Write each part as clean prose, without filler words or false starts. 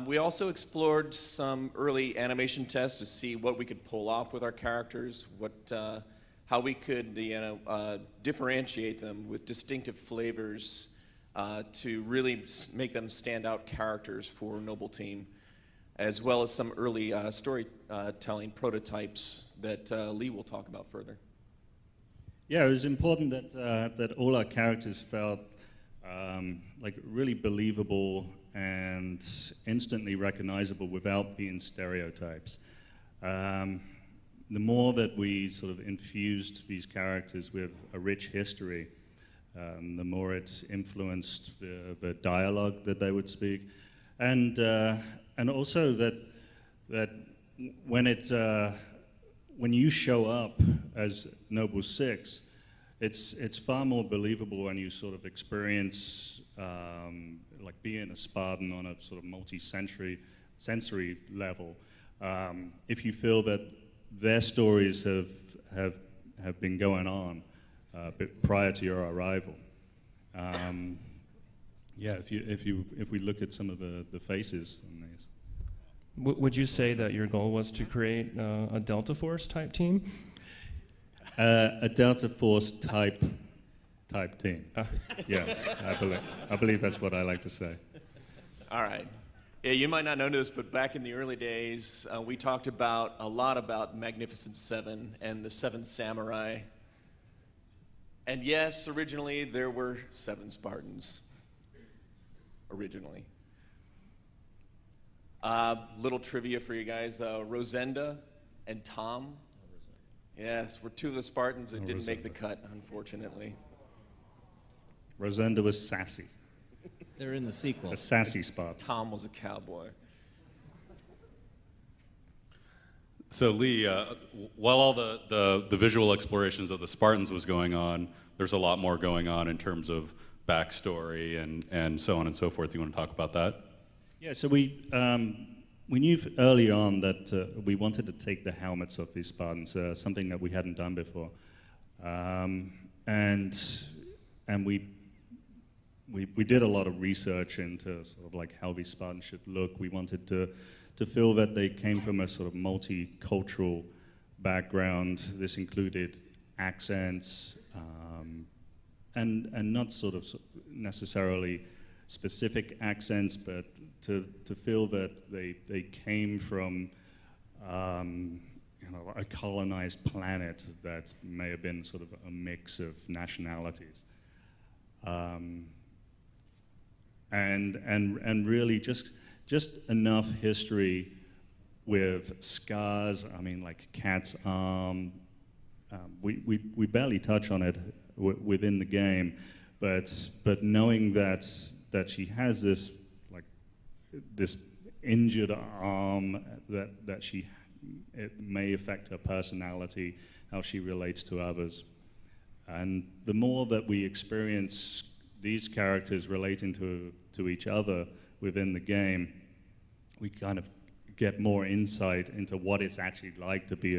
We also explored some early animation tests to see what we could pull off with our characters, how we could differentiate them with distinctive flavors to really make them standout characters for Noble Team, as well as some early storytelling prototypes that Lee will talk about further. Yeah, it was important that all our characters felt like really believable and instantly recognizable without being stereotypes. The more that we sort of infused these characters with a rich history, the more it influenced the dialogue that they would speak, and also that when you show up as Noble Six, it's far more believable when you sort of experience like being a Spartan on a sort of sensory level. If you feel that their stories have been going on prior to your arrival. Yeah, if we look at some of the faces on these. Would you say that your goal was to create a Delta Force type team? A Delta Force type team. Yes, I believe that's what I like to say. All right. Yeah, you might not know this, but back in the early days, we talked a lot about Magnificent Seven and the Seven Samurai. And yes, originally there were 7 Spartans. Originally. Little trivia for you guys: Rosenda and Tom. Yes, were 2 of the Spartans that didn't make the cut, unfortunately. Rosenda was sassy. They're in the sequel. A sassy Spartan. Tom was a cowboy. So Lee, while all the visual explorations of the Spartans was going on, there's a lot more going on in terms of backstory and so on and so forth. You want to talk about that? Yeah, so we knew early on that we wanted to take the helmets off these Spartans, something that we hadn't done before. And we did a lot of research into sort of like how these Spartans should look. We wanted to feel that they came from a sort of multicultural background. This included accents and not sort of necessarily specific accents, but to feel that they came from a colonized planet that may have been sort of a mix of nationalities. And really just enough history with scars. I mean, like Kat's arm. We barely touch on it within the game, but knowing that she has this injured arm that it may affect her personality, how she relates to others, and the more that we experience these characters relating to each other within the game, we kind of get more insight into what it's actually like to be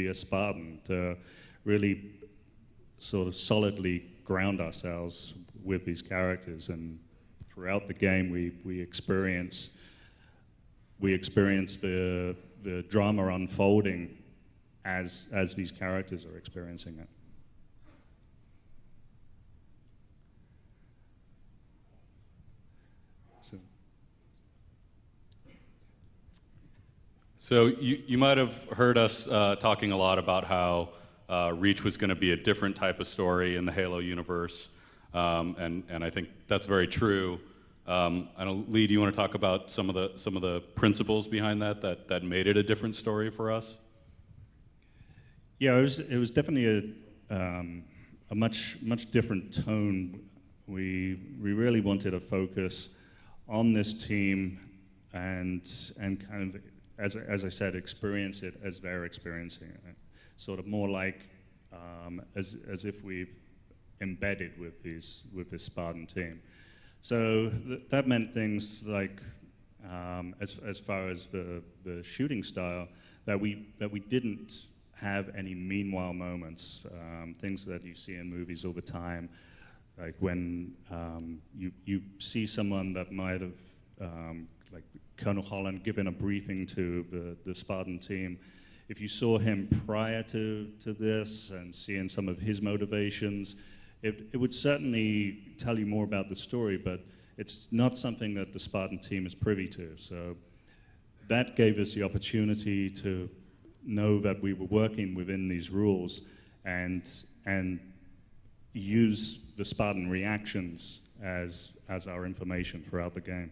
a Spartan, to really sort of solidly ground ourselves with these characters. And throughout the game, we experience the drama unfolding as these characters are experiencing it. So you might have heard us talking a lot about how Reach was going to be a different type of story in the Halo universe, and I think that's very true. I know, Lee, do you want to talk about some of the principles behind that made it a different story for us? Yeah, it was definitely a much different tone. We really wanted to focus on this team and kind of, as I said, experience it as they're experiencing it. Sort of more like as if we've embedded with this Spartan team. So that meant things like, as far as the shooting style, that we didn't have any meanwhile moments, things that you see in movies all the time, like when you see someone that might have Colonel Holland giving a briefing to the Spartan team. If you saw him prior to this and seeing some of his motivations, it would certainly tell you more about the story, but it's not something that the Spartan team is privy to. So that gave us the opportunity to know that we were working within these rules and use the Spartan reactions as our information throughout the game.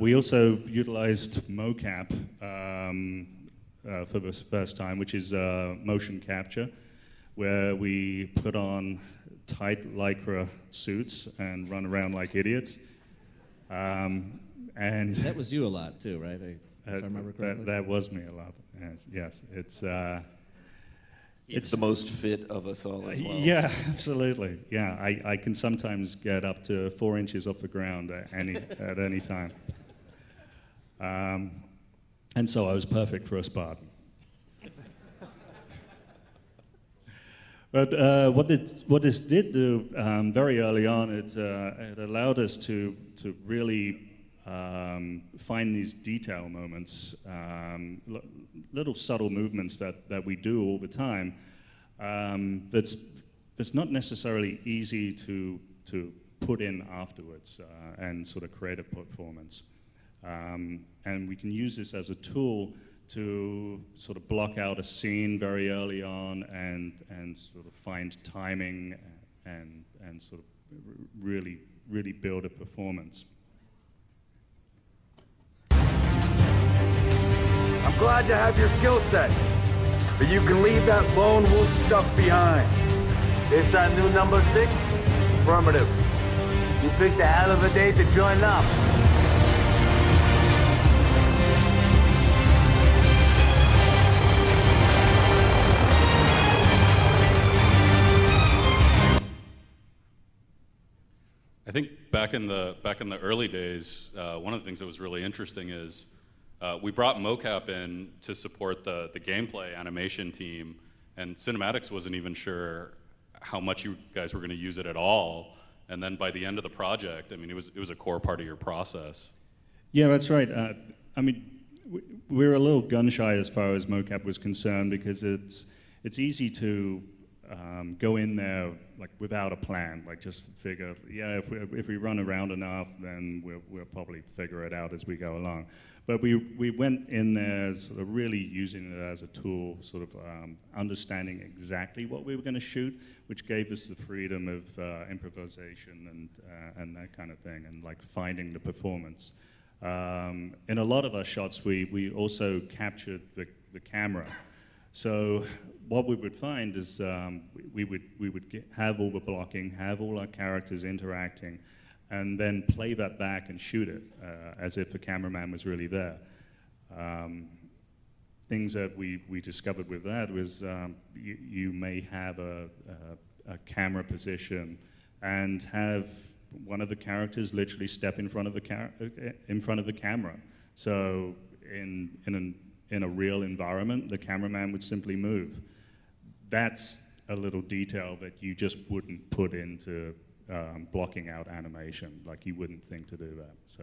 We also utilized mocap for the first time, which is motion capture, where we put on tight Lycra suits and run around like idiots. And that was you a lot too, right? If I remember correctly. That was me a lot. Yes. It's the most fit of us all as well. Yeah, absolutely. Yeah, I can sometimes get up to 4 inches off the ground at any time. And so I was perfect for a Spartan. But what this did do very early on, it allowed us to really find these detail moments, little subtle movements that we do all the time. That's not necessarily easy to put in afterwards and sort of create a performance. And we can use this as a tool to sort of block out a scene very early on and sort of find timing and sort of really build a performance. I'm glad to have your skill set, but you can leave that lone wolf stuff behind. This our new number 6? Affirmative. You picked a hell of a day to join up. I think back in the early days, one of the things that was really interesting is we brought mocap in to support the gameplay animation team, and cinematics wasn't even sure how much you guys were going to use it at all. And then by the end of the project, I mean, it was a core part of your process. Yeah, that's right. I mean, we're a little gun shy as far as mocap was concerned because it's easy to go in there like without a plan, like just figure, yeah, if we run around enough, then we'll probably figure it out as we go along. But we went in there sort of really using it as a tool, sort of understanding exactly what we were going to shoot, which gave us the freedom of improvisation and that kind of thing, and like finding the performance. In a lot of our shots, we also captured the camera. So what we would find is we would have all the blocking, have all our characters interacting, and then play that back and shoot it as if the cameraman was really there. Things that we discovered with that was you may have a camera position and have one of the characters literally step in front of the camera. So in a real environment, the cameraman would simply move. That's a little detail that you just wouldn't put into blocking out animation. Like, you wouldn't think to do that. So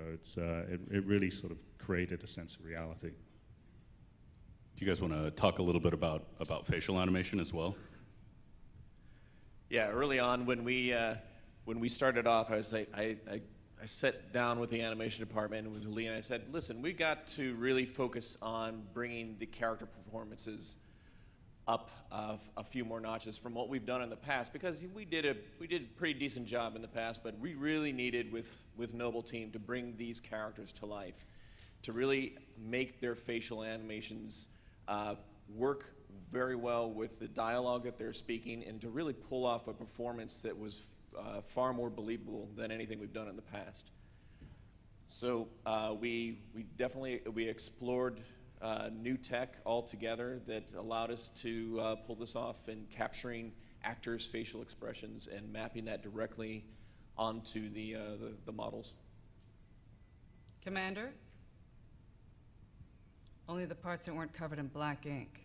it really sort of created a sense of reality. Do you guys want to talk a little bit about facial animation as well? Yeah, early on when we started off, I was like, I sat down with the animation department and with Lee, and I said, listen, we got to really focus on bringing the character performances up a few more notches from what we've done in the past, because we did a pretty decent job in the past, but we really needed with Noble Team to bring these characters to life, to really make their facial animations work very well with the dialogue that they're speaking, and to really pull off a performance that was far more believable than anything we've done in the past. So we definitely explored new tech altogether that allowed us to pull this off, and capturing actors' facial expressions and mapping that directly onto the models. Commander? Only the parts that weren't covered in black ink.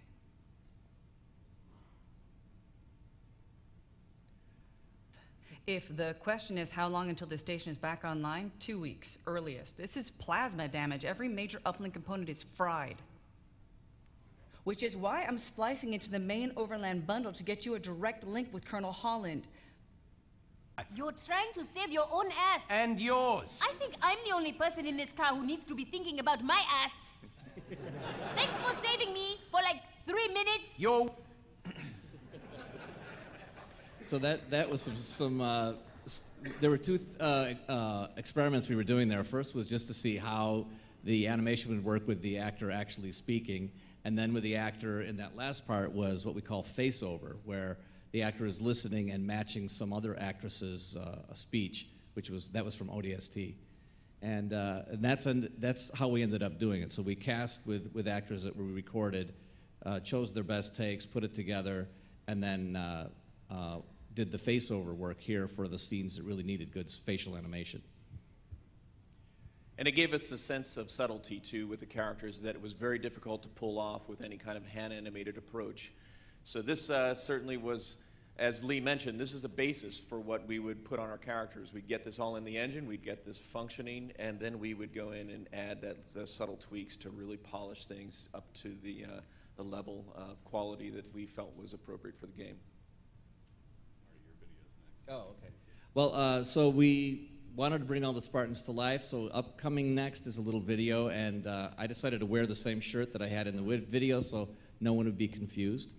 If the question is how long until the station is back online, 2 weeks, earliest. This is plasma damage. Every major uplink component is fried. Which is why I'm splicing into the main overland bundle to get you a direct link with Colonel Holland. You're trying to save your own ass. And yours. I think I'm the only person in this car who needs to be thinking about my ass. Thanks for saving me for like 3 minutes. Yo. So that was there were two experiments we were doing there. First was just to see how the animation would work with the actor actually speaking, and then with the actor in that last part was what we call face-over, where the actor is listening and matching some other actress's speech, that was from ODST. And that's how we ended up doing it. So we cast with actors that we recorded, chose their best takes, put it together, and then did the face-over work here for the scenes that really needed good facial animation. And it gave us a sense of subtlety, too, with the characters that it was very difficult to pull off with any kind of hand-animated approach. So this certainly was, as Lee mentioned, this is a basis for what we would put on our characters. We'd get this all in the engine, we'd get this functioning, and then we would go in and add the subtle tweaks to really polish things up to the level of quality that we felt was appropriate for the game. Oh, okay. Well, so we wanted to bring all the Spartans to life, so upcoming next is a little video, and I decided to wear the same shirt that I had in the video so no one would be confused.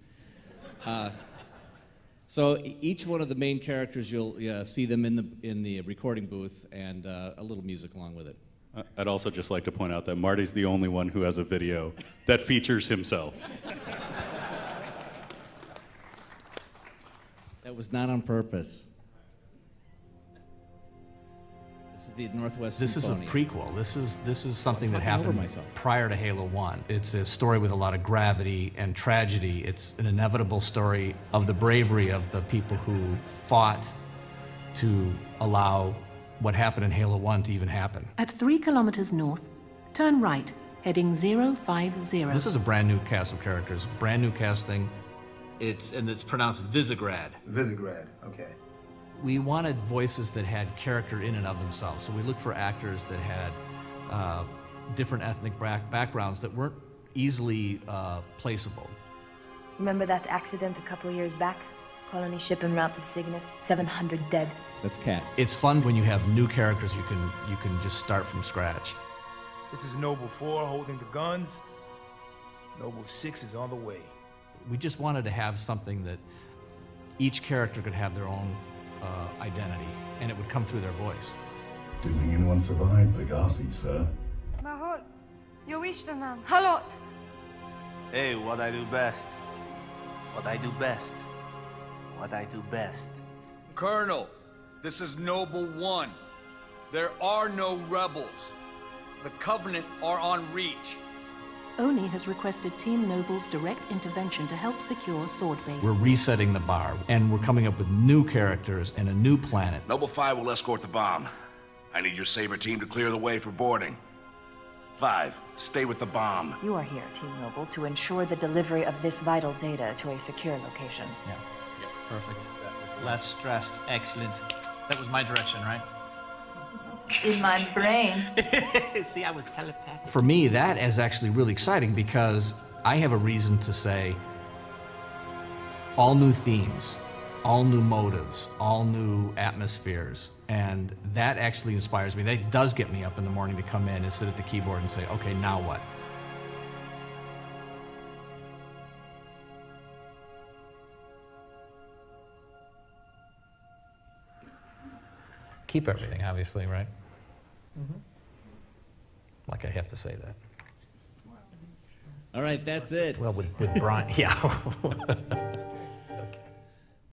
So each one of the main characters, you'll see them in the recording booth, and a little music along with it. I'd also just like to point out that Marty's the only one who has a video that features himself. That was not on purpose. This is the Northwest This Symphony. is a prequel. This is something that talking over happened myself. prior to Halo 1. It's a story with a lot of gravity and tragedy. It's an inevitable story of the bravery of the people who fought to allow what happened in Halo 1 to even happen. At 3 kilometers north, turn right, heading 050. This is a brand new cast of characters, brand new casting. It's pronounced Visegrad. Visegrad, okay. We wanted voices that had character in and of themselves, so we looked for actors that had different ethnic backgrounds that weren't easily placeable. Remember that accident a couple years back? Colony ship en route to Cygnus, 700 dead. That's Cat. It's fun when you have new characters you can just start from scratch. This is Noble 4 holding the guns. Noble 6 is on the way. We just wanted to have something that each character could have their own identity, and it would come through their voice. Didn't think anyone survived Pegasi, sir. Mahol, you wish to know. Halot. Hey, what I do best. What I do best. What I do best. Colonel, this is Noble 1. There are no rebels. The Covenant are on Reach. Oni has requested Team Noble's direct intervention to help secure Sword Base. We're resetting the bar, and we're coming up with new characters and a new planet. Noble 5 will escort the bomb. I need your Saber team to clear the way for boarding. 5, stay with the bomb. You are here, Team Noble, to ensure the delivery of this vital data to a secure location. Yeah, perfect. Less stressed. Excellent. That was my direction, right? In my brain. See, I was telepathic. For me, that is actually really exciting because I have a reason to say all new themes, all new motives, all new atmospheres, and that actually inspires me. That does get me up in the morning to come in and sit at the keyboard and say, okay, now what? Keep everything, obviously, right? Mm-hmm. Like I have to say that. All right, that's it. Well, with Brian, yeah.